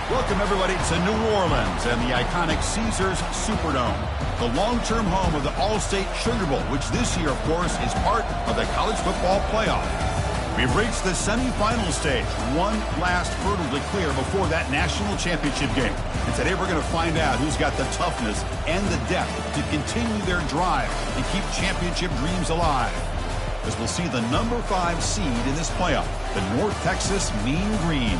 Welcome, everybody, to New Orleans and the iconic Caesars Superdome, the long-term home of the All-State Sugar Bowl, which this year, of course, is part of the college football playoff. We've reached the semifinal stage, one last hurdle to clear before that national championship game. And today we're going to find out who's got the toughness and the depth to continue their drive and keep championship dreams alive. As we'll see the number 5 seed in this playoff, the North Texas Mean Green,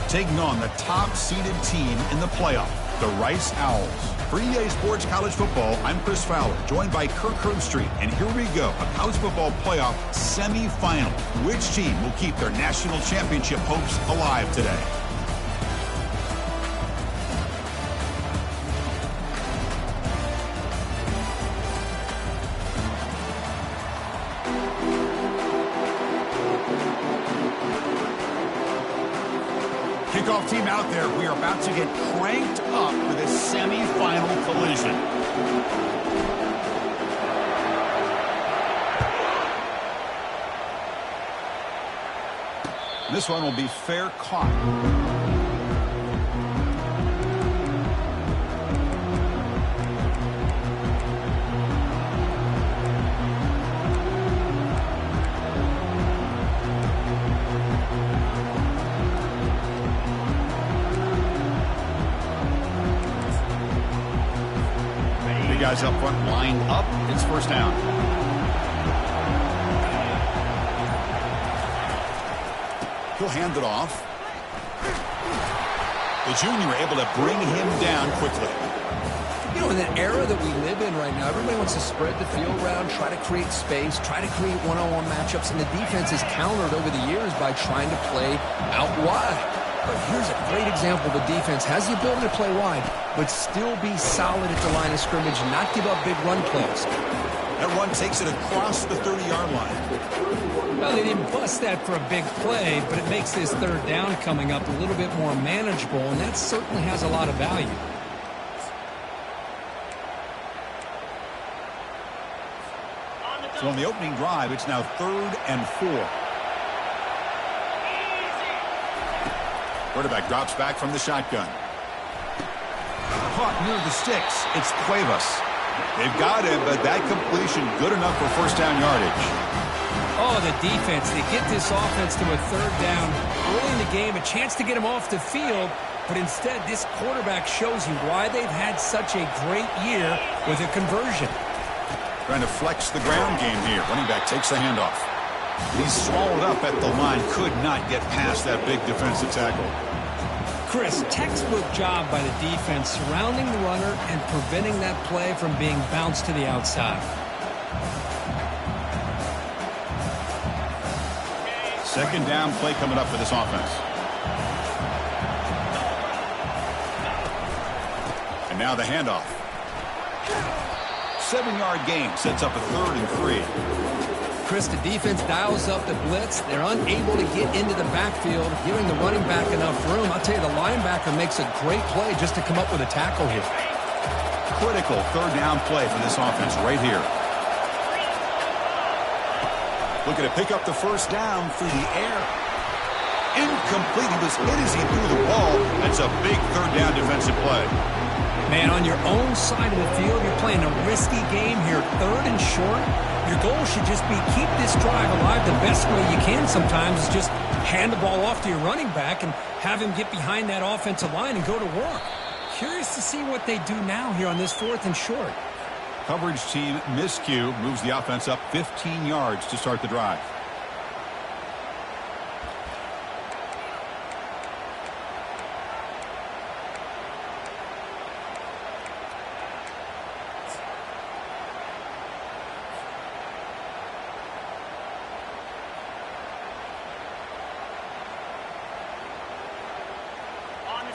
taking on the top-seeded team in the playoff, the Rice Owls. For EA Sports College Football, I'm Chris Fowler, joined by Kirk Herbstreit. And here we go, a college football playoff semifinal. Which team will keep their national championship hopes alive today? Kickoff team out there. We are about to get cranked up for this semifinal collision. This one will be fair caught. Guys up front, lined up. It's first down. He'll hand it off. The junior able to bring him down quickly. You know, in the era that we live in right now, everybody wants to spread the field around, try to create space, try to create one-on-one matchups, and the defense is countered over the years by trying to play out wide. But here's a great example. The defense has the ability to play wide, but still be solid at the line of scrimmage and not give up big run plays. That run takes it across the 30-yard line. Well, they didn't bust that for a big play, but it makes this third down coming up a little bit more manageable, and that certainly has a lot of value. So on the opening drive, it's now 3rd and 4. Quarterback drops back from the shotgun. Caught near the sticks. It's Cuevas. They've got him, but that completion good enough for first down yardage. Oh, the defense. They get this offense to a third down early in the game, a chance to get him off the field, but instead this quarterback shows you why they've had such a great year with a conversion. Trying to flex the ground game here. Running back takes the handoff. He's swallowed up at the line. Could not get past that big defensive tackle. Chris, textbook job by the defense surrounding the runner and preventing that play from being bounced to the outside. Second down play coming up for this offense. And now the handoff. 7-yard gain sets up a 3rd and 3. Chris, the defense dials up the blitz. They're unable to get into the backfield, giving the running back enough room. I'll tell you, the linebacker makes a great play just to come up with a tackle here. Critical 3rd down play for this offense right here. Looking to pick up the first down through the air. Incomplete. He was hit as he threw the ball. That's a big 3rd down defensive play. Man, on your own side of the field, you're playing a risky game here. 3rd and short. Your goal should just be keep this drive alive the best way you can sometimes is just hand the ball off to your running back and have him get behind that offensive line and go to work. Curious to see what they do now here on this 4th and short. Coverage team miscue moves the offense up 15 yards to start the drive.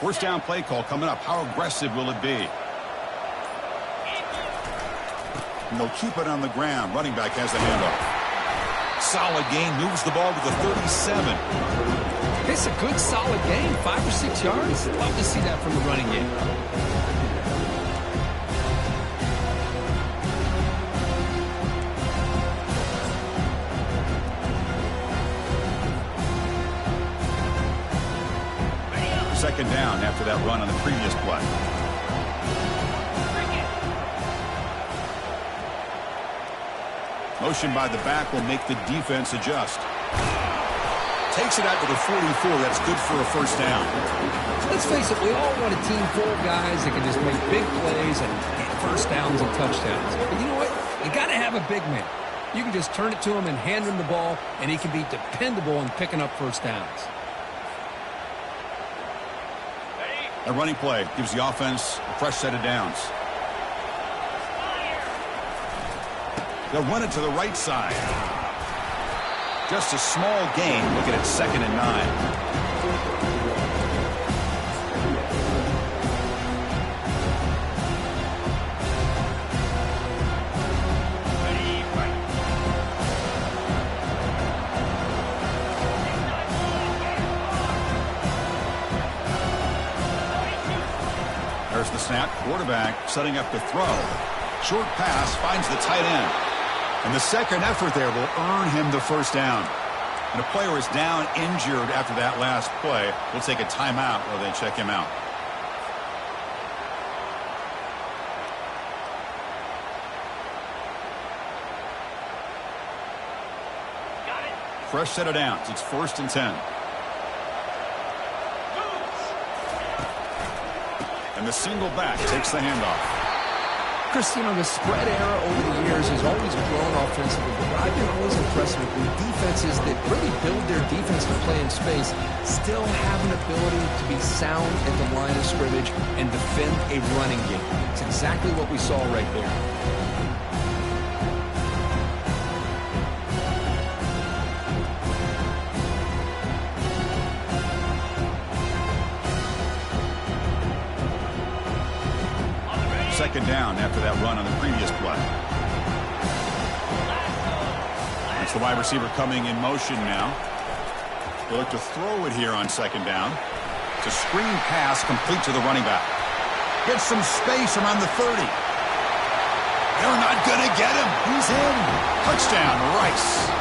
First down play call coming up. How aggressive will it be? And they'll keep it on the ground. Running back has the handoff. Solid gain. Moves the ball to the 37. It's a good, solid gain. 5 or 6 yards. Love to see that from the running game. second down after that run on the previous play. Motion by the back will make the defense adjust. Takes it out to the 44. That's good for a first down. Let's face it, we all want a team full of guys that can just make big plays and get first downs and touchdowns. But you know what? You got to have a big man. You can just turn it to him and hand him the ball, and he can be dependable in picking up first downs. A running play gives the offense a fresh set of downs. They'll run it to the right side. Just a small gain. Looking at 2nd and 9. There's the snap. Quarterback setting up to throw. Short pass finds the tight end. And the second effort there will earn him the first down. And a player is down injured after that last play. We'll take a timeout while they check him out. Fresh set of downs. It's 1st and 10. And the single back takes the handoff. Chris, you know, the spread era over the years has always grown offensively, but I've been always impressed with defenses that really build their defense to play in space, still have an ability to be sound at the line of scrimmage and defend a running game. It's exactly what we saw right there. Second down after that run on the previous play. That's the wide receiver coming in motion now. They'll look to throw it here on 2nd down. It's a screen pass complete to the running back. Gets some space around the 30. They're not going to get him. He's in. Touchdown, Rice.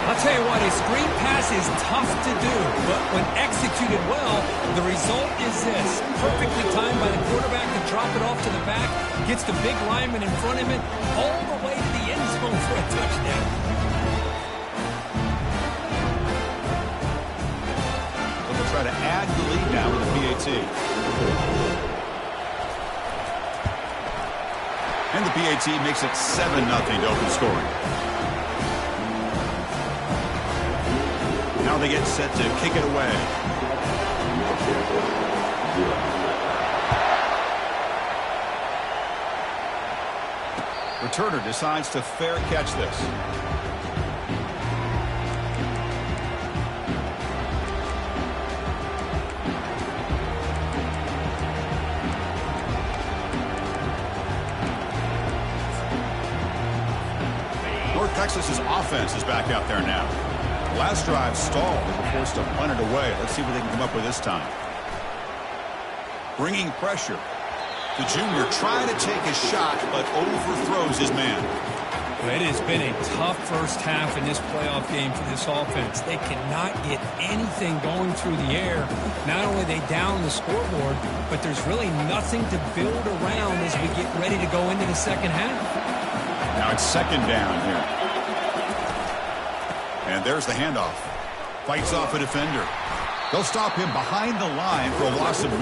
I'll tell you what, a screen pass is tough to do, but when executed well, the result is this. Perfectly timed by the quarterback to drop it off to the back, gets the big lineman in front of him, all the way to the end zone for a touchdown. They'll try to add the lead now with the PAT. And the PAT makes it 7-0 to open scoring. Now they get set to kick it away. Returner decides to fair catch this. North Texas's offense is back out there now. Last drive stalled. They were forced to punt it away. Let's see what they can come up with this time. Bringing pressure. The junior trying to take a shot, but overthrows his man. It has been a tough first half in this playoff game for this offense. They cannot get anything going through the air. Not only are they down the scoreboard, but there's really nothing to build around as we get ready to go into the second half. Now it's 2nd down here. And there's the handoff. Fights off a defender. They'll stop him behind the line for a loss of 1.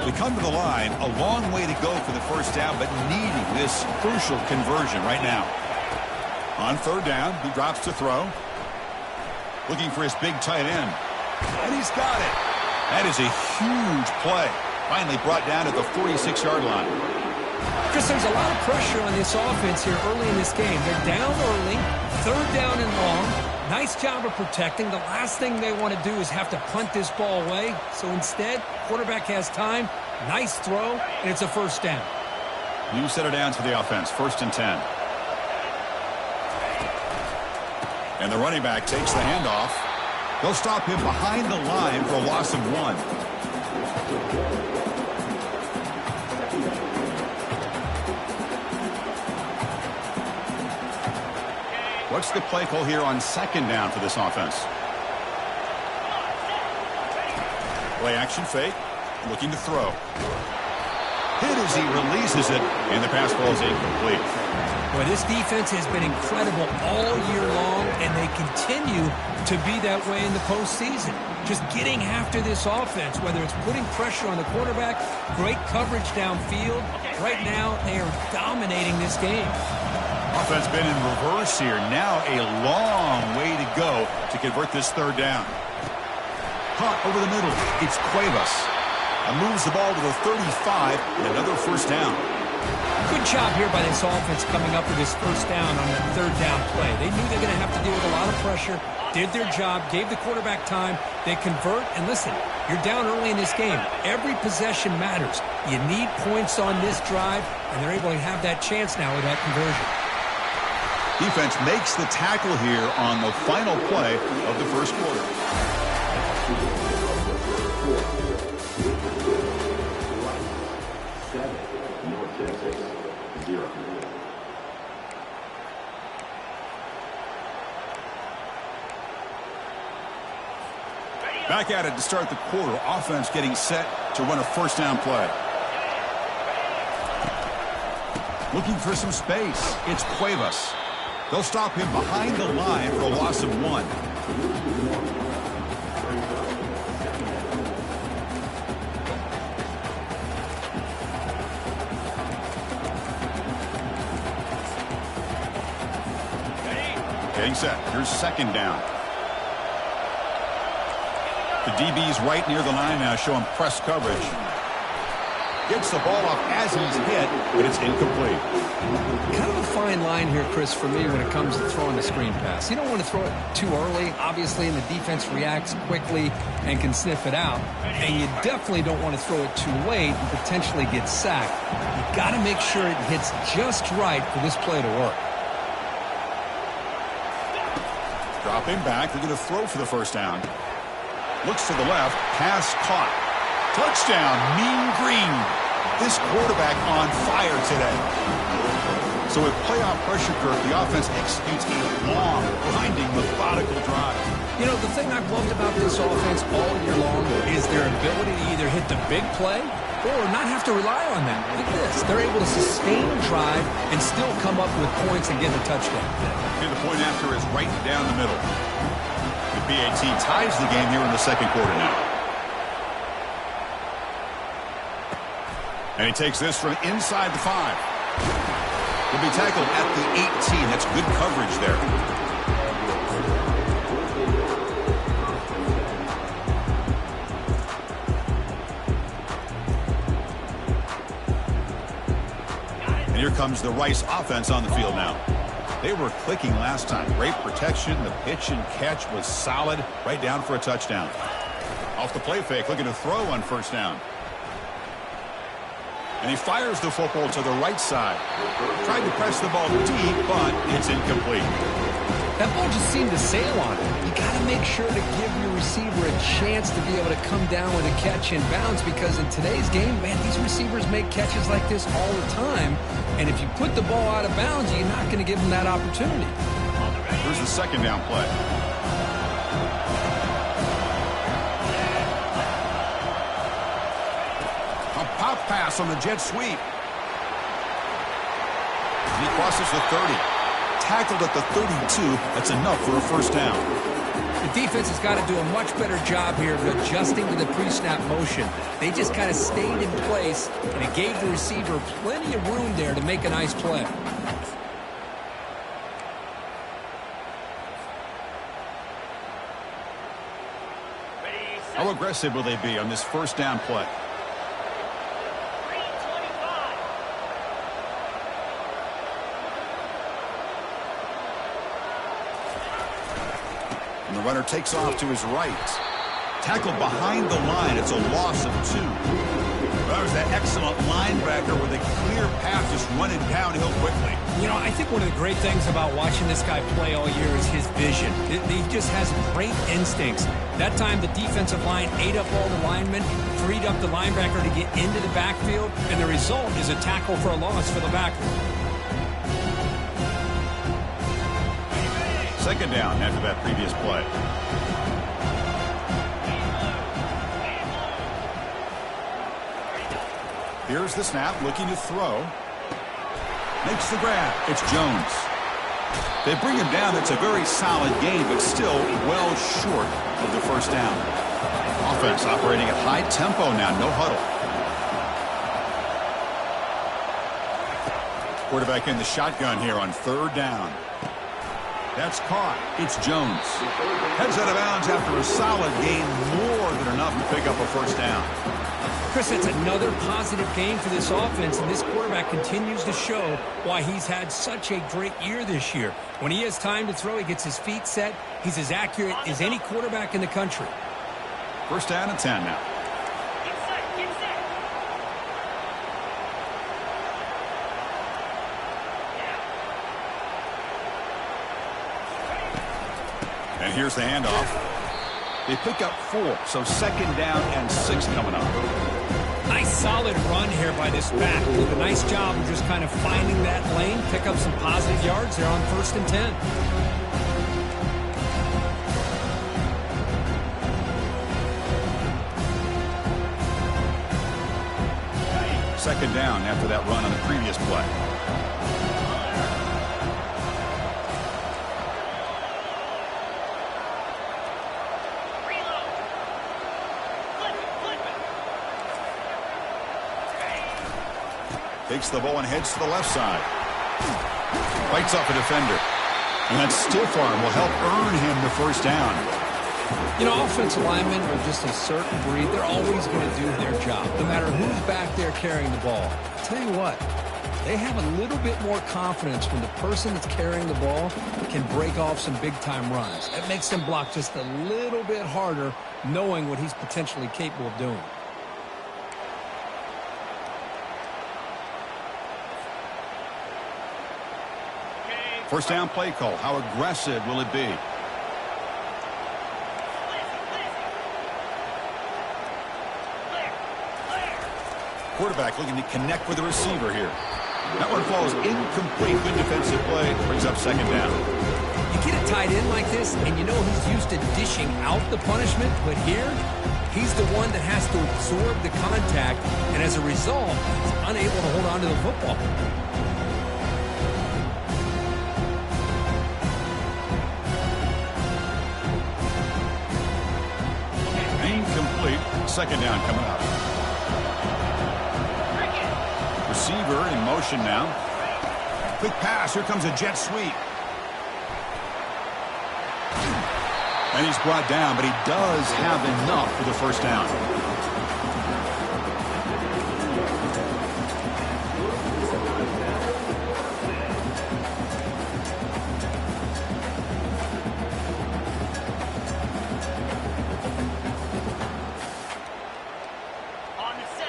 They come to the line, a long way to go for the first down, but needing this crucial conversion right now. On 3rd down, he drops to throw. Looking for his big tight end. And he's got it. That is a huge play. Finally brought down at the 46-yard line. Chris, there's a lot of pressure on this offense here early in this game. They're down early, 3rd down and long. Nice job of protecting. The last thing they want to do is have to punt this ball away. So instead, quarterback has time. Nice throw, and it's a first down. New set of downs for the offense. 1st and 10. And the running back takes the handoff. They'll stop him behind the line for a loss of 1. What's the play call here on second down for this offense? Play action fake. Looking to throw. Hit as he releases it, and the pass ball is incomplete. Boy, this defense has been incredible all year long, and they continue to be that way in the postseason. Just getting after this offense, whether it's putting pressure on the quarterback, great coverage downfield. Right now, they are dominating this game. Offense been in reverse here. Now a long way to go to convert this third down. Caught over the middle. It's Cuevas. Moves the ball to the 35, and another first down. Good job here by this offense coming up with this first down on that third down play. They knew they were going to have to deal with a lot of pressure, did their job, gave the quarterback time. They convert, and listen, you're down early in this game. Every possession matters. You need points on this drive, and they're able to have that chance now with that conversion. Defense makes the tackle here on the final play of the first quarter. Back at it to start the quarter. Offense getting set to run a first down play. Looking for some space. It's Cuevas. They'll stop him behind the line for a loss of 1. Getting set. Here's second down. The DB's right near the line now, showing press coverage. Gets the ball off as he's hit, but it's incomplete. Kind of a fine line here, Chris, for me when it comes to throwing the screen pass. You don't want to throw it too early, obviously, and the defense reacts quickly and can sniff it out. And you definitely don't want to throw it too late and potentially get sacked. You got to make sure it hits just right for this play to work. Dropping back, they're going to throw for the first down. Looks to the left, pass caught. Touchdown, Mean Green. This quarterback on fire today. So with playoff pressure, Kirk, the offense executes a long, grinding, methodical drive. You know, the thing I've loved about this offense all year long is their ability to either hit the big play or not have to rely on that. Look at this. They're able to sustain drive and still come up with points and get a touchdown. Okay, the point after is right down the middle. The BAT ties the game here in the second quarter now. And he takes this from inside the 5. He'll be tackled at the 18. That's good coverage there. And here comes the Rice offense on the field now. They were clicking last time. Great protection. The pitch and catch was solid. Right down for a touchdown. Off the play fake, looking to throw on first down. And he fires the football to the right side. Tried to press the ball deep, but it's incomplete. That ball just seemed to sail on it. You got to make sure to give your receiver a chance to be able to come down with a catch and bounce, because in today's game, man, these receivers make catches like this all the time. And if you put the ball out of bounds, you're not going to give them that opportunity. Here's the second down play. A pop pass on the jet sweep. And he crosses the 30. Tackled at the 32. That's enough for a first down. The defense has got to do a much better job here of adjusting to the pre-snap motion. They just kind of stayed in place, and it gave the receiver plenty of room there to make a nice play. How aggressive will they be on this first down play? And the runner takes off to his right. Tackled behind the line. It's a loss of 2. That was that excellent linebacker with a clear path, just running downhill quickly. You know, I think one of the great things about watching this guy play all year is his vision. He just has great instincts. That time, the defensive line ate up all the linemen, freed up the linebacker to get into the backfield, and the result is a tackle for a loss for the backer. Second down after that previous play. Here's the snap, looking to throw. Makes the grab. It's Jones. They bring him down. It's a very solid game, but still well short of the first down. Offense operating at high tempo now, no huddle. Quarterback in the shotgun here on third down. That's caught. It's Jones. Heads out of bounds after a solid gain, more than enough to pick up a first down. Chris, that's another positive game for this offense, and this quarterback continues to show why he's had such a great year this year. When he has time to throw, he gets his feet set. He's as accurate as any quarterback in the country. First down and 10 now. And here's the handoff. They pick up 4, so second down and 6 coming up. Nice solid run here by this back. Did a nice job of just kind of finding that lane, pick up some positive yards there on 1st and 10. Second down after that run on the previous play. Takes the ball and heads to the left side. Fights off a defender. And that stiff arm will help earn him the first down. You know, offensive linemen are just a certain breed. They're always going to do their job, no matter who's back there carrying the ball. I'll tell you what, they have a little bit more confidence when the person that's carrying the ball can break off some big-time runs. It makes them block just a little bit harder, knowing what he's potentially capable of doing. First down play call. How aggressive will it be? Quarterback looking to connect with the receiver here. That one falls incomplete. Good defensive play. Brings up second down. You get a tight end like this, and you know he's used to dishing out the punishment, but here, he's the one that has to absorb the contact, and as a result, he's unable to hold on to the football. Second down coming up. Receiver in motion now. Quick pass. Here comes a jet sweep. And he's brought down, but he does have enough for the first down.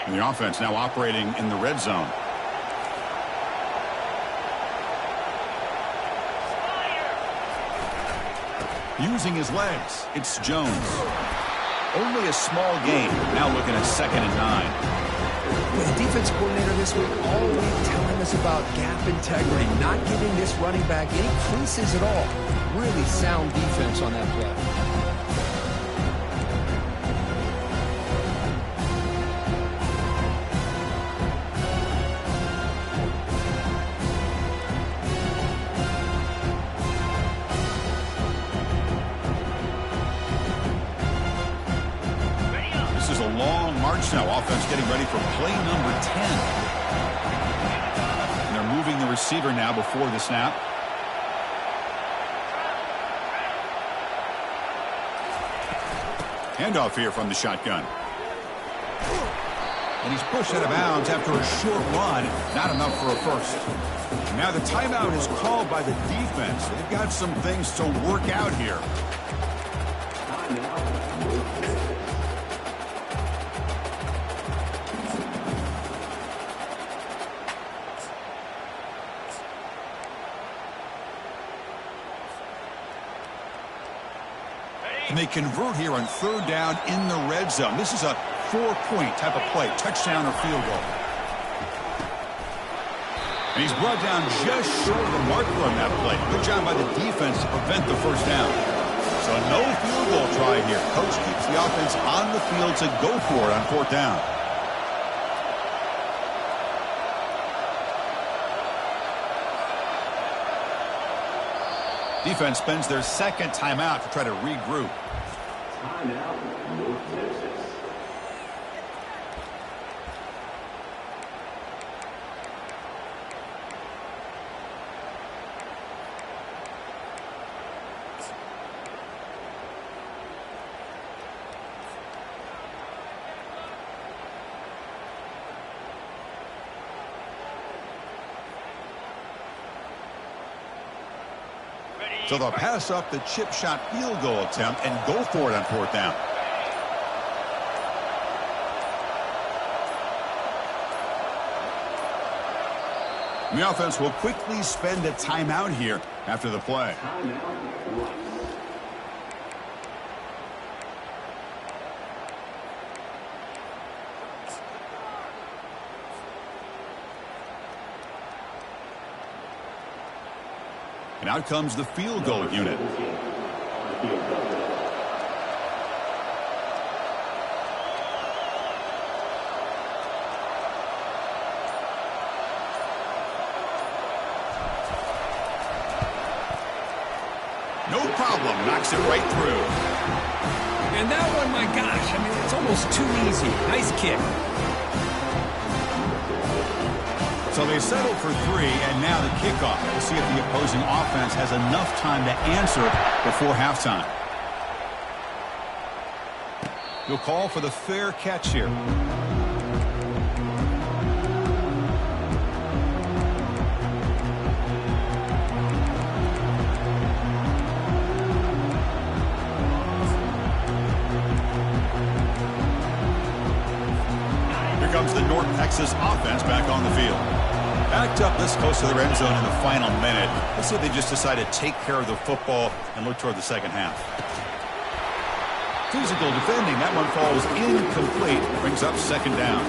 The offense now operating in the red zone. Using his legs, it's Jones. Only a small gain. Now looking at 2nd and 9. With the defense coordinator this week all week telling us about gap integrity, not giving this running back any creases at all. Really sound defense on that play. Now offense getting ready for play number 10. And they're moving the receiver now before the snap. Handoff here from the shotgun. And he's pushed out of bounds after a short run. Not enough for a first. Now the timeout is called by the defense. They've got some things to work out here. And they convert here on third down in the red zone. This is a 4-point type of play, touchdown or field goal. And he's brought down just short of the marker on that play. Good job by the defense to prevent the first down. So no field goal try here. Coach keeps the offense on the field to go for it on fourth down. Defense spends their second timeout to try to regroup. Timeout, North Texas. So they'll pass up the chip shot field goal attempt and go for it on fourth down. And the offense will quickly spend a timeout here after the play. And out comes the field goal unit. No problem. Knocks it right through. And that one, my gosh, I mean, it's almost too easy. Nice kick. So they settled for 3, and now the kickoff. We'll see if the opposing offense has enough time to answer before halftime. He'll call for the fair catch here. Here comes the North Texas offense back on the field. Backed up this close to their end zone in the final minute. Let's see if they just decide to take care of the football and look toward the second half. Physical defending. That one falls incomplete. Brings up second down.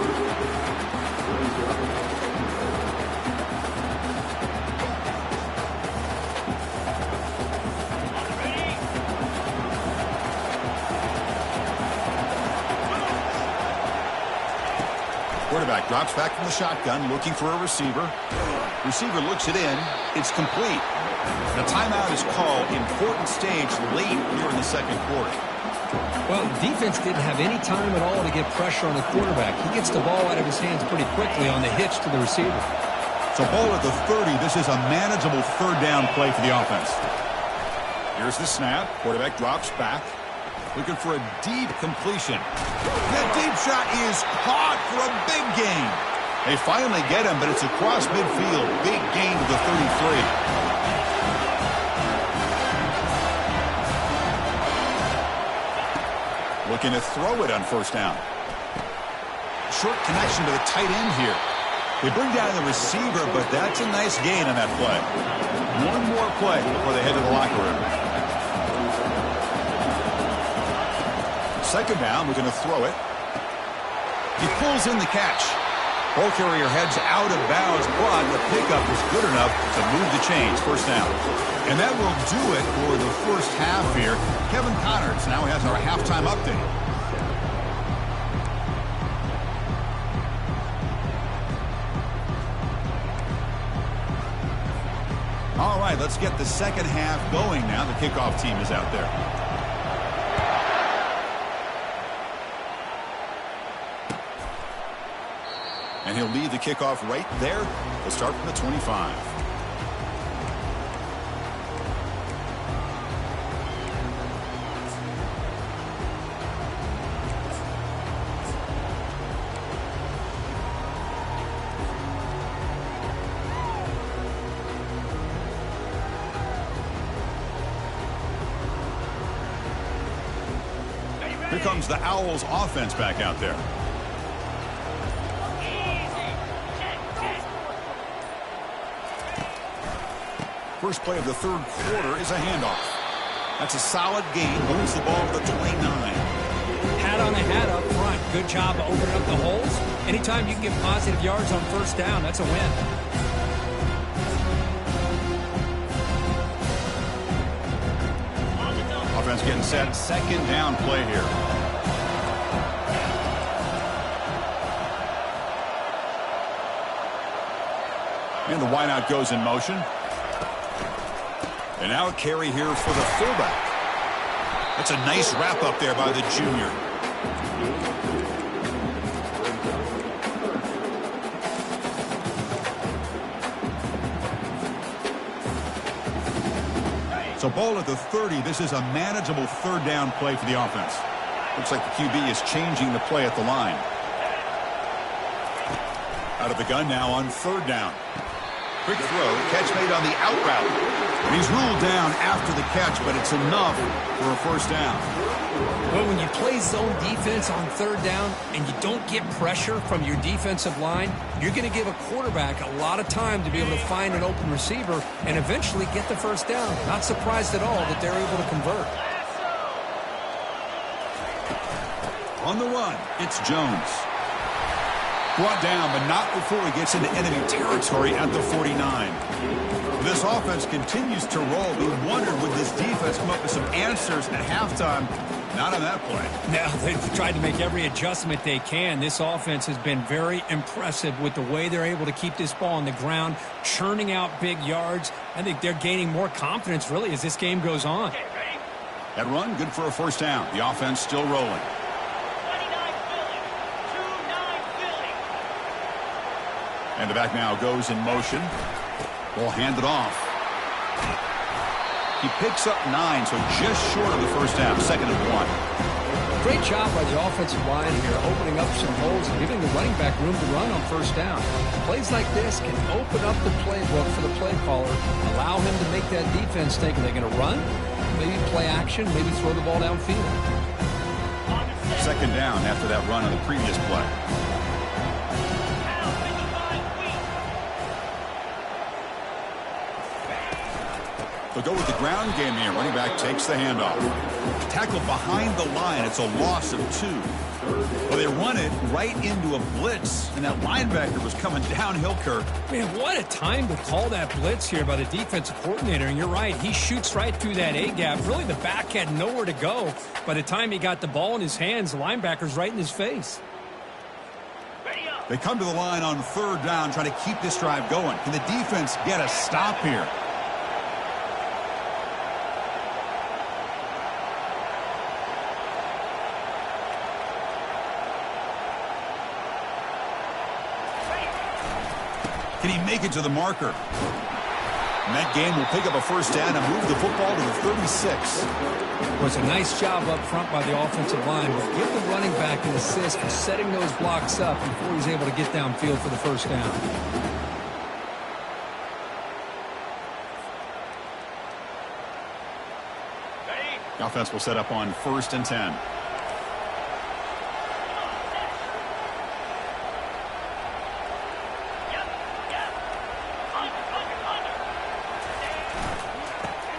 Quarterback drops back from the shotgun, looking for a receiver. Receiver looks it in. It's complete. The timeout is called. Important stage late here in the second quarter. Well, defense didn't have any time at all to get pressure on the quarterback. He gets the ball out of his hands pretty quickly on the hitch to the receiver. So ball at the 30. This is a manageable third down play for the offense. Here's the snap. Quarterback drops back. Looking for a deep completion. That deep shot is caught for a big gain. They finally get him, but it's across midfield. Big gain to the 33. Looking to throw it on first down. Short connection to the tight end here. They bring down the receiver, but that's a nice gain on that play. One more play before they head to the locker room. Second down, we're going to throw it. He pulls in the catch. Ball carrier heads out of bounds, but the pickup is good enough to move the chains. First down. And that will do it for the first half here. Kevin Connors now has our halftime update. All right, let's get the second half going now. The kickoff team is out there. And he'll lead the kickoff right there. We'll start from the 25. Here comes the Owls offense back out there. First play of the third quarter is a handoff. That's a solid gain. Moves the ball to the 29. Hat on a hat up front. Good job opening up the holes. Anytime you can get positive yards on first down, that's a win. getting set. Second down play here. And the wideout goes in motion. And now a carry here for the fullback. That's a nice wrap up there by the junior. So ball at the 30. This is a manageable third down play for the offense. Looks like the QB is changing the play at the line. Out of the gun now on third down. Quick throw, catch made on the out route. And he's ruled down after the catch, but it's enough for a first down. Well, when you play zone defense on third down and you don't get pressure from your defensive line, you're going to give a quarterback a lot of time to be able to find an open receiver and eventually get the first down. Not surprised at all that they're able to convert. On the run, it's Jones. Brought down, but not before he gets into enemy territory at the 49. This offense continues to roll. We wondered, would this defense come up with some answers at halftime? Not on that play. Now, they've tried to make every adjustment they can. This offense has been very impressive with the way they're able to keep this ball on the ground, churning out big yards. I think they're gaining more confidence, really, as this game goes on. That run, good for a first down. The offense still rolling. And the back now goes in motion. Ball handed off. He picks up 9, so just short of the first down. Second and 1. Great job by the offensive line here, opening up some holes and giving the running back room to run on first down. Plays like this can open up the playbook for the play caller, allow him to make that defense think, are they going to run? Maybe play action, maybe throw the ball downfield. Second down after that run on the previous play. They'll go with the ground game here. Running back takes the handoff. Tackled behind the line. It's a loss of 2. Well, they run it right into a blitz, and that linebacker was coming downhill, Kirk. Man, what a time to call that blitz here by the defensive coordinator. And you're right, he shoots right through that A-gap. Really, the back had nowhere to go. By the time he got the ball in his hands, the linebacker's right in his face. They come to the line on third down, trying to keep this drive going. Can the defense get a stop here? Can he make it to the marker? And that game will pick up a first down and move the football to the 36. It was a nice job up front by the offensive line, but give the running back an assist for setting those blocks up before he's able to get downfield for the first down. The offense will set up on 1st and 10.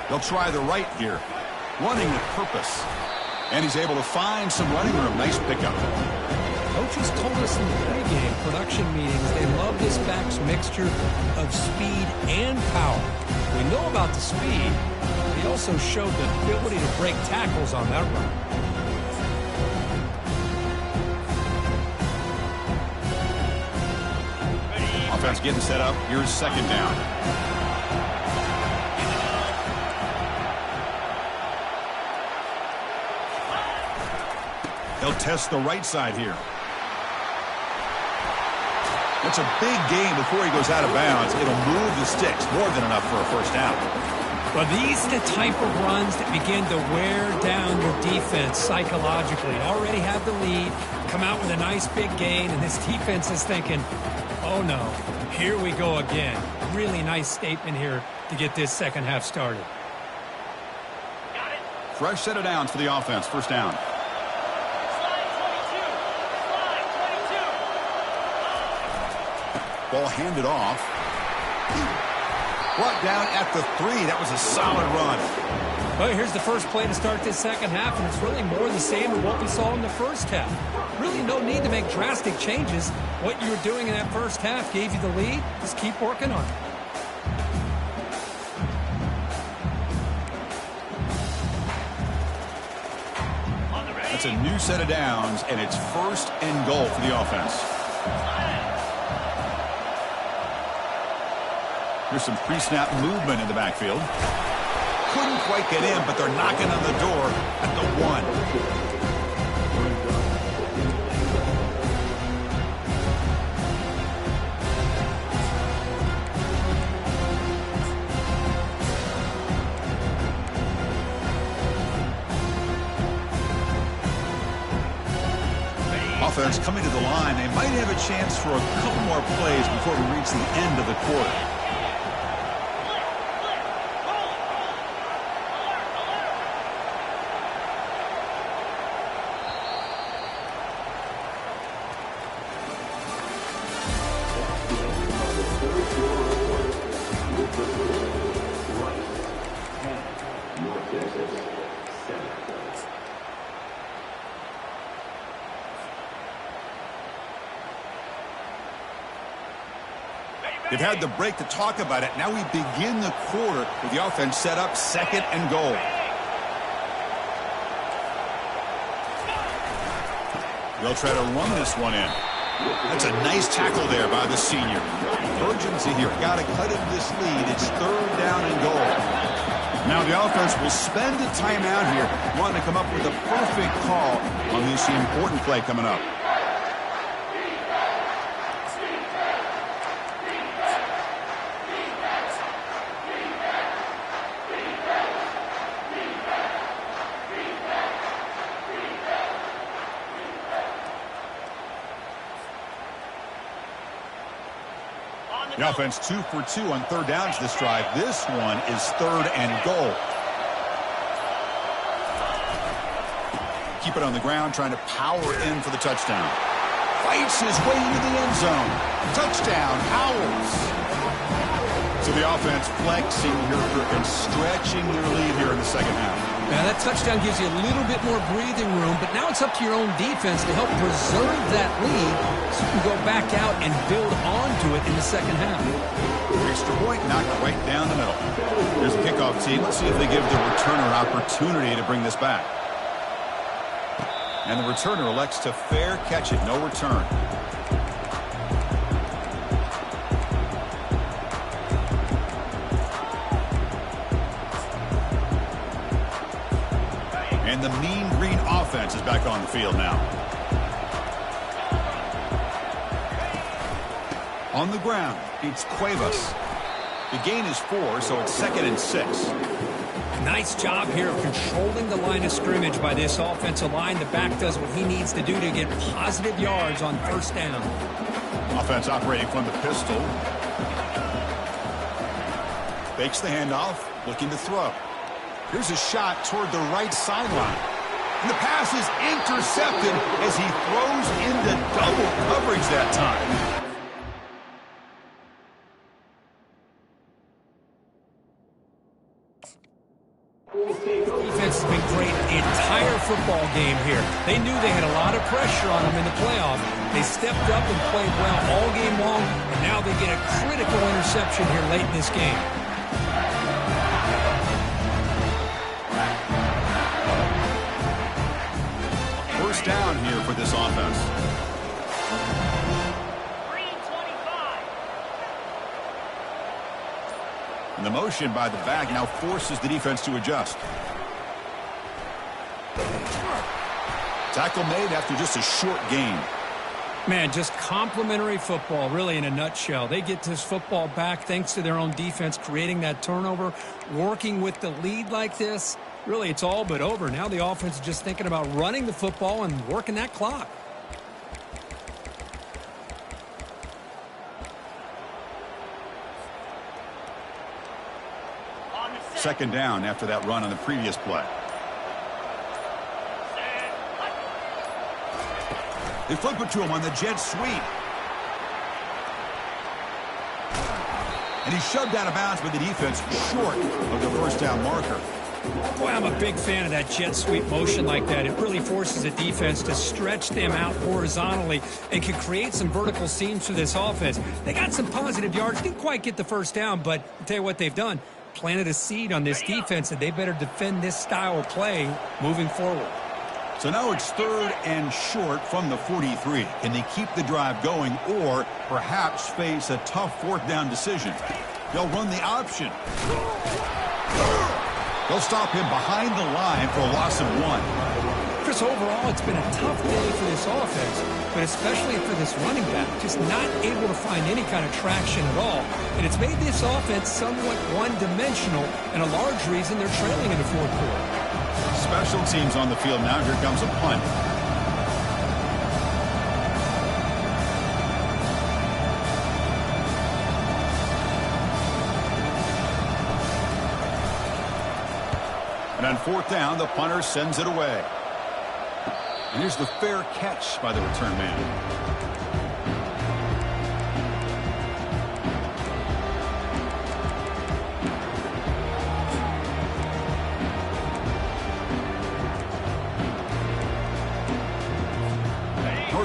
They'll try the right here. Running with purpose. And he's able to find some running room. Nice pickup. Coaches told us in the pregame production meetings they love this back's mixture of speed and power. We know about the speed. He also showed the ability to break tackles on that run. Offense getting set up. Here's second down. They'll test the right side here. That's a big gain before he goes out of bounds. It'll move the sticks. More than enough for a first down. Well, these are the type of runs that begin to wear down your defense psychologically. Already have the lead, come out with a nice big gain, and this defense is thinking, oh no, here we go again. Really nice statement here to get this second half started. Fresh set of downs for the offense. First down. Ball handed off. Brought down at the 3. That was a solid run. Well, here's the first play to start this second half, and it's really more the same of what we saw in the first half. Really no need to make drastic changes. What you were doing in that first half gave you the lead. Just keep working on it. a new set of downs, and it's 1st and goal for the offense. Here's some pre-snap movement in the backfield. Couldn't quite get in, but they're knocking on the door at the 1. Offense coming to the line. They might have a chance for a couple more plays before we reach the end of the quarter. They've had the break to talk about it. Now we begin the quarter with the offense set up 2nd and goal. They'll try to run this one in. That's a nice tackle there by the senior. Urgency here. Got to cut into this lead. It's 3rd down and goal. Now the offense will spend a timeout here, wanting to come up with a perfect call on this important play coming up. The offense 2 for 2 on 3rd downs this drive. This one is 3rd and goal. Keep it on the ground, trying to power in for the touchdown. Fights his way into the end zone. Touchdown, Howells. So the offense flexing here and stretching their lead here in the 2nd half. Now that touchdown gives you a little bit more breathing room, but now it's up to your own defense to help preserve that lead so you can go back out and build onto it in the 2nd half. Extra point knocked right down the middle. Here's the kickoff team. Let's see if they give the returner an opportunity to bring this back. And the returner elects to fair catch it. No return. And the Mean Green offense is back on the field now. On the ground, it's Cuevas. The gain is 4, so it's 2nd and 6. Nice job here of controlling the line of scrimmage by this offensive line. The back does what he needs to do to get positive yards on 1st down. Offense operating from the pistol. Fakes the handoff, looking to throw. Here's a shot toward the right sideline. And the pass is intercepted as he throws into double coverage that time. Defense has been great the entire football game here. They knew they had a lot of pressure on them in the playoff. They stepped up and played well all game long, and now they get a critical interception here late in this game. First down here for this offense. And the motion by the back now forces the defense to adjust. Tackle made after just a short gain. Man, just complimentary football, really, in a nutshell. They get this football back thanks to their own defense, creating that turnover, working with the lead like this. Really, it's all but over. Now the offense is just thinking about running the football and working that clock. Second down after that run on the previous play. They flip it to him on the jet sweep. And he's shoved out of bounds by the defense short of the first down marker. Boy, I'm a big fan of that jet sweep motion like that. It really forces a defense to stretch them out horizontally and can create some vertical seams for this offense. They got some positive yards. Didn't quite get the first down, but I'll tell you what they've done. Planted a seed on this defense, and they better defend this style of play moving forward. So now it's 3rd and short from the 43. Can they keep the drive going or perhaps face a tough 4th down decision? They'll run the option. They'll stop him behind the line for a loss of 1. Chris, overall, it's been a tough day for this offense, but especially for this running back, just not able to find any kind of traction at all. And it's made this offense somewhat one-dimensional, and a large reason they're trailing in the 4th quarter. Special teams on the field now. Here comes a punt. And on 4th down, the punter sends it away. And here's the fair catch by the return man.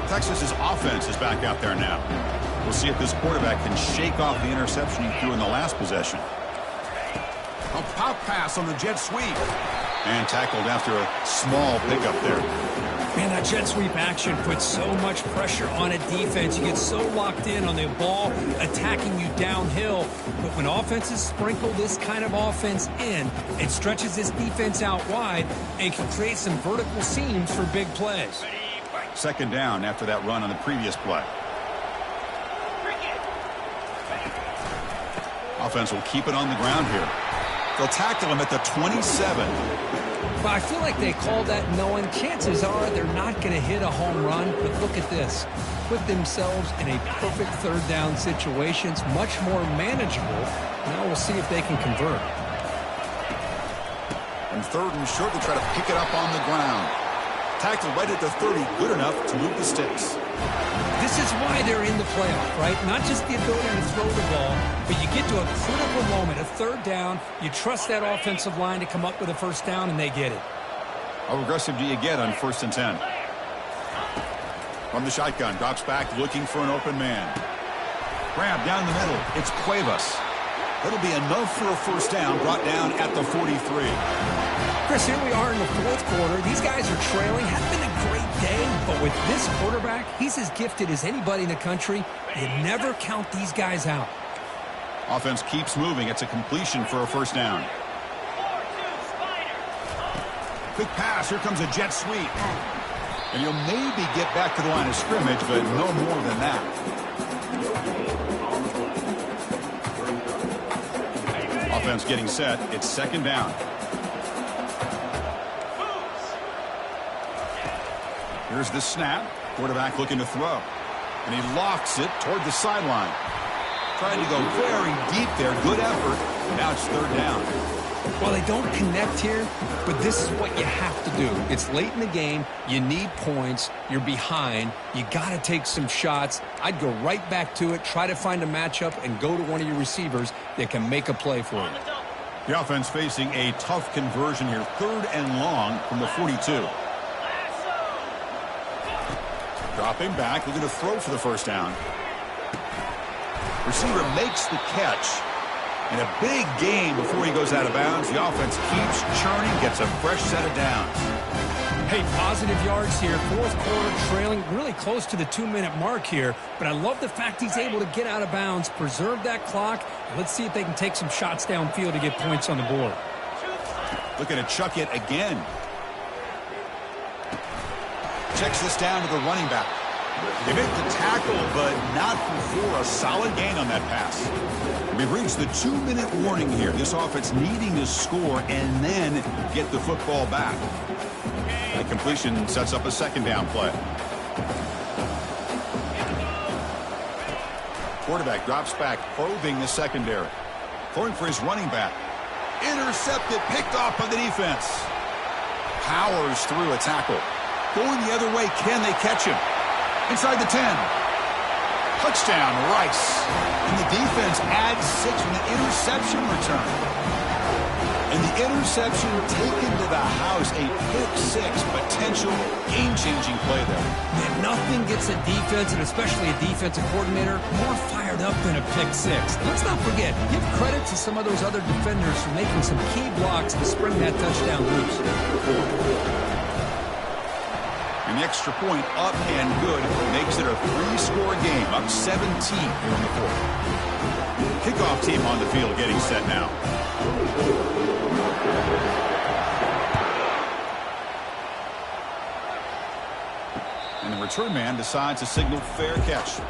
Texas's offense is back out there now. We'll see if this quarterback can shake off the interception he threw in the last possession. A pop pass on the jet sweep. And tackled after a small pickup there. Man, that jet sweep action puts so much pressure on a defense. You get so locked in on the ball attacking you downhill. But when offenses sprinkle this kind of offense in, it stretches this defense out wide and can create some vertical seams for big plays. 2nd down after that run on the previous play. Offense will keep it on the ground here. They'll tackle him at the 27. But I feel like they call that knowing chances are they're not going to hit a home run. But look at this. Put themselves in a perfect 3rd down situation. It's much more manageable. Now we'll see if they can convert. And 3rd and short, they try to pick it up on the ground. Tackled right at the 30, good enough to move the sticks. This is why they're in the playoff, right? Not just the ability to throw the ball, but you get to a critical moment, a 3rd down. You trust that offensive line to come up with a 1st down, and they get it. How aggressive do you get on 1st and 10? From the shotgun, drops back, looking for an open man. Grab down the middle. It's Cuevas. That'll be enough for a 1st down, brought down at the 43. Chris, here we are in the 4th quarter. These guys are trailing. Hasn't been a great day, but with this quarterback, he's as gifted as anybody in the country. You never count these guys out. Offense keeps moving. It's a completion for a 1st down. Quick pass. Here comes a jet sweep. And you'll maybe get back to the line of scrimmage, but no more than that. Offense getting set. It's 2nd down. Here's the snap. Quarterback looking to throw. And he lofts it toward the sideline. Trying to go very deep there. Good effort. Now it's 3rd down. Well, they don't connect here, but this is what you have to do. It's late in the game. You need points. You're behind. You got to take some shots. I'd go right back to it, try to find a matchup, and go to one of your receivers that can make a play for you. The offense facing a tough conversion here. 3rd and long from the 42. Dropping back, looking to throw for the 1st down. Receiver makes the catch. And a big gain before he goes out of bounds. The offense keeps churning, gets a fresh set of downs. Hey, positive yards here. 4th quarter trailing really close to the 2-minute mark here. But I love the fact he's able to get out of bounds, preserve that clock. And let's see if they can take some shots downfield to get points on the board. Looking to chuck it again. Checks this down to the running back. They make the tackle, but not before a solid gain on that pass. We've reached the 2-minute warning here. This offense needing to score and then get the football back. The completion sets up a 2nd down play. Quarterback drops back, probing the secondary. Throwing for his running back. Intercepted, picked off by the defense. Powers through a tackle. Going the other way, can they catch him? Inside the 10. Touchdown, Rice. And the defense adds 6 with an interception return. And the interception taken to the house, a pick-6, potential game-changing play there. Man, nothing gets a defense, and especially a defensive coordinator, more fired up than a pick-6. Let's not forget, give credit to some of those other defenders for making some key blocks to spring that touchdown loose. An extra point up and good makes it a 3-score game, up 17 here in the fourth. Kickoff team on the field getting set now. And the return man decides to signal fair catch.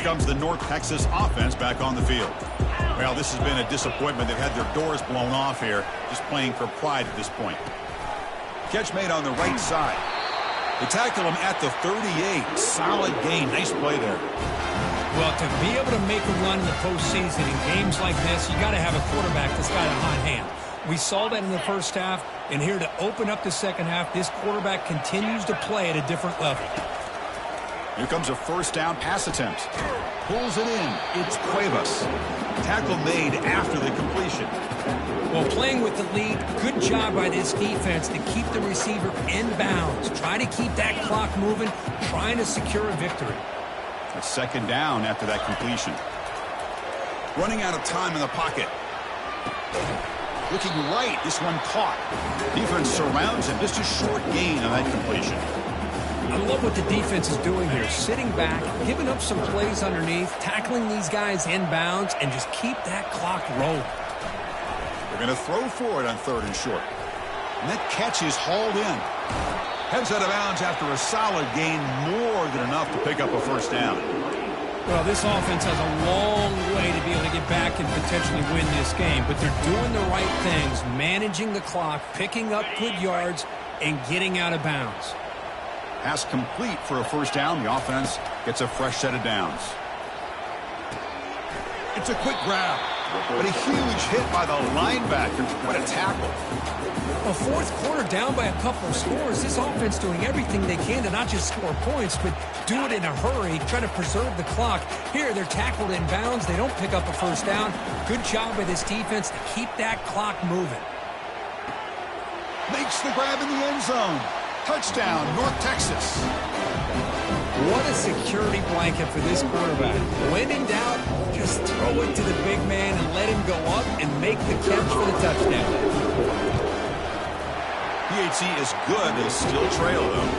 Comes the North Texas offense back on the field. Well, this has been a disappointment. They've had their doors blown off here, just playing for pride at this point. Catch made on the right side. They tackle him at the 38. Solid gain. Nice play there. Well, to be able to make a run in the postseason in games like this, you got to have a quarterback that's got a hot hand. We saw that in the first half, and here to open up the second half, this quarterback continues to play at a different level. Here comes a first down pass attempt. Pulls it in. It's Cuevas. Tackle made after the completion. Well, playing with the lead, good job by this defense to keep the receiver in bounds. Try to keep that clock moving, trying to secure a victory. A second down after that completion. Running out of time in the pocket. Looking right, this one caught. Defense surrounds him. Just a short gain on that completion. I love what the defense is doing here. Sitting back, giving up some plays underneath, tackling these guys in bounds, and just keep that clock rolling. They're going to throw for it on 3rd and short. And that catch is hauled in. Heads out of bounds after a solid gain, more than enough to pick up a first down. Well, this offense has a long way to be able to get back and potentially win this game, but they're doing the right things, managing the clock, picking up good yards, and getting out of bounds. Pass complete for a first down. The offense gets a fresh set of downs. It's a quick grab, but a huge hit by the linebacker. What a tackle. A fourth quarter down by a couple of scores. This offense doing everything they can to not just score points, but do it in a hurry, try to preserve the clock. Here, they're tackled in bounds. They don't pick up a first down. Good job by this defense to keep that clock moving. Makes the grab in the end zone. Touchdown, North Texas. What a security blanket for this quarterback. When in doubt, just throw it to the big man and let him go up and make the catch for the touchdown. PHC is good. They still trail, though.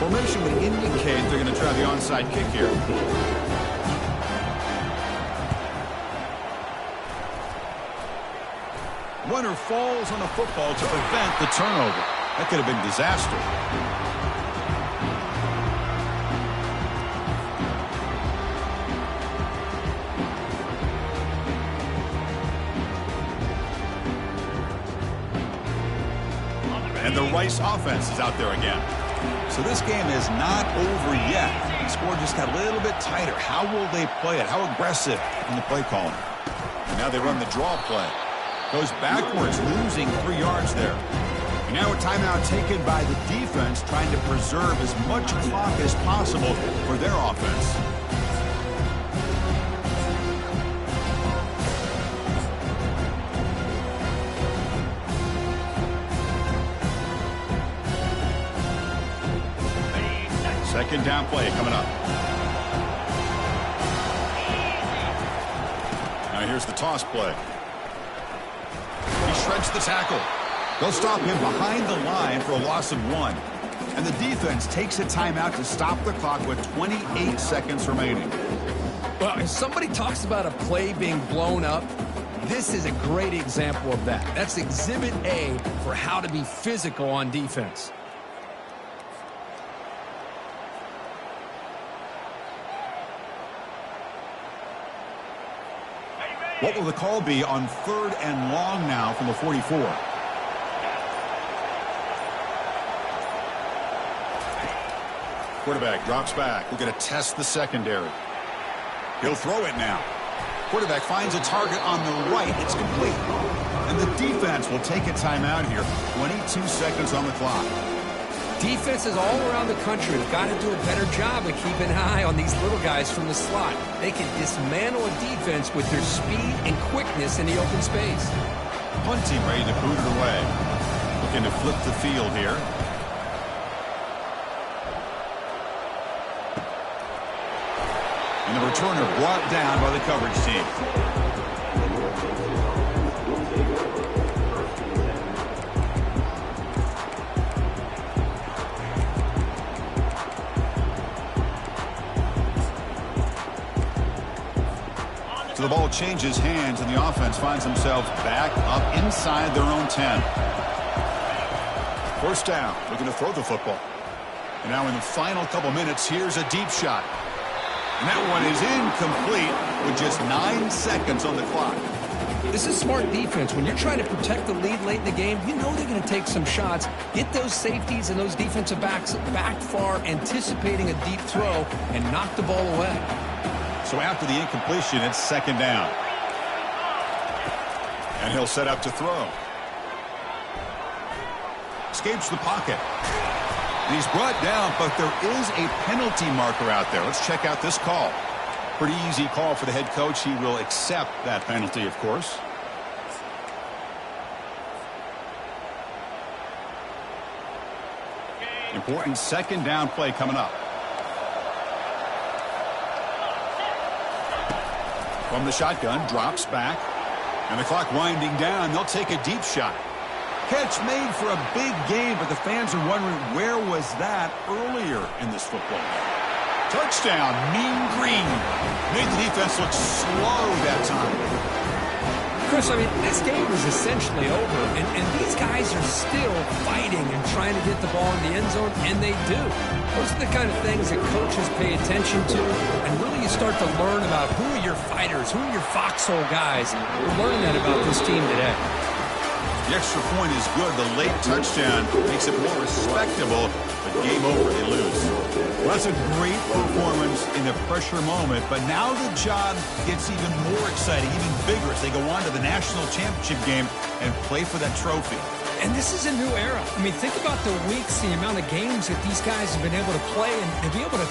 Formation would indicate they're going to try the onside kick here. Runner falls on the football to prevent the turnover. That could have been disaster. And the Rice offense is out there again. So this game is not over yet. The score just got a little bit tighter. How will they play it? How aggressive in the play calling? And now they run the draw play. Goes backwards, losing 3 yards there. And now a timeout taken by the defense, trying to preserve as much clock as possible for their offense. Second down play coming up. Now here's the toss play. He shreds the tackle. They'll stop him behind the line for a loss of 1. And the defense takes a timeout to stop the clock with 28 seconds remaining. Well, if somebody talks about a play being blown up, this is a great example of that. That's Exhibit A for how to be physical on defense. What will the call be on 3rd and long now from the 44? Quarterback drops back. We're going to test the secondary. He'll throw it now. Quarterback finds a target on the right. It's complete. And the defense will take a timeout here. 22 seconds on the clock. Defenses all around the country have got to do a better job of keeping an eye on these little guys from the slot. They can dismantle a defense with their speed and quickness in the open space. Punt team ready to boot it away. Looking to flip the field here. And the returner brought down by the coverage team. So the ball changes hands and the offense finds themselves back up inside their own 10. First down, looking to throw the football. And now in the final couple minutes, here's a deep shot. And that one is incomplete with just 9 seconds on the clock. This is smart defense. When you're trying to protect the lead late in the game, you know they're going to take some shots, get those safeties and those defensive backs back far, anticipating a deep throw, and knock the ball away. So after the incompletion, it's second down. And he'll set up to throw. Escapes the pocket. And he's brought down, but there is a penalty marker out there. Let's check out this call. Pretty easy call for the head coach. He will accept that penalty, of course. Important second down play coming up. From the shotgun, drops back. And the clock winding down. They'll take a deep shot. Catch made for a big game, but the fans are wondering, where was that earlier in this football game? Touchdown, Mean Green. Made the defense look slow that time. Chris, I mean, this game is essentially over, and these guys are still fighting and trying to get the ball in the end zone, and they do. Those are the kind of things that coaches pay attention to, and really you start to learn about who are your fighters, who are your foxhole guys. We're learning that about this team today. The extra point is good. The late touchdown makes it more respectable, but game over, they lose. Well, that's a great performance in the pressure moment, but now the job gets even more exciting, even bigger as they go on to the national championship game and play for that trophy. And this is a new era. I mean, think about the weeks, the amount of games that these guys have been able to play and be able to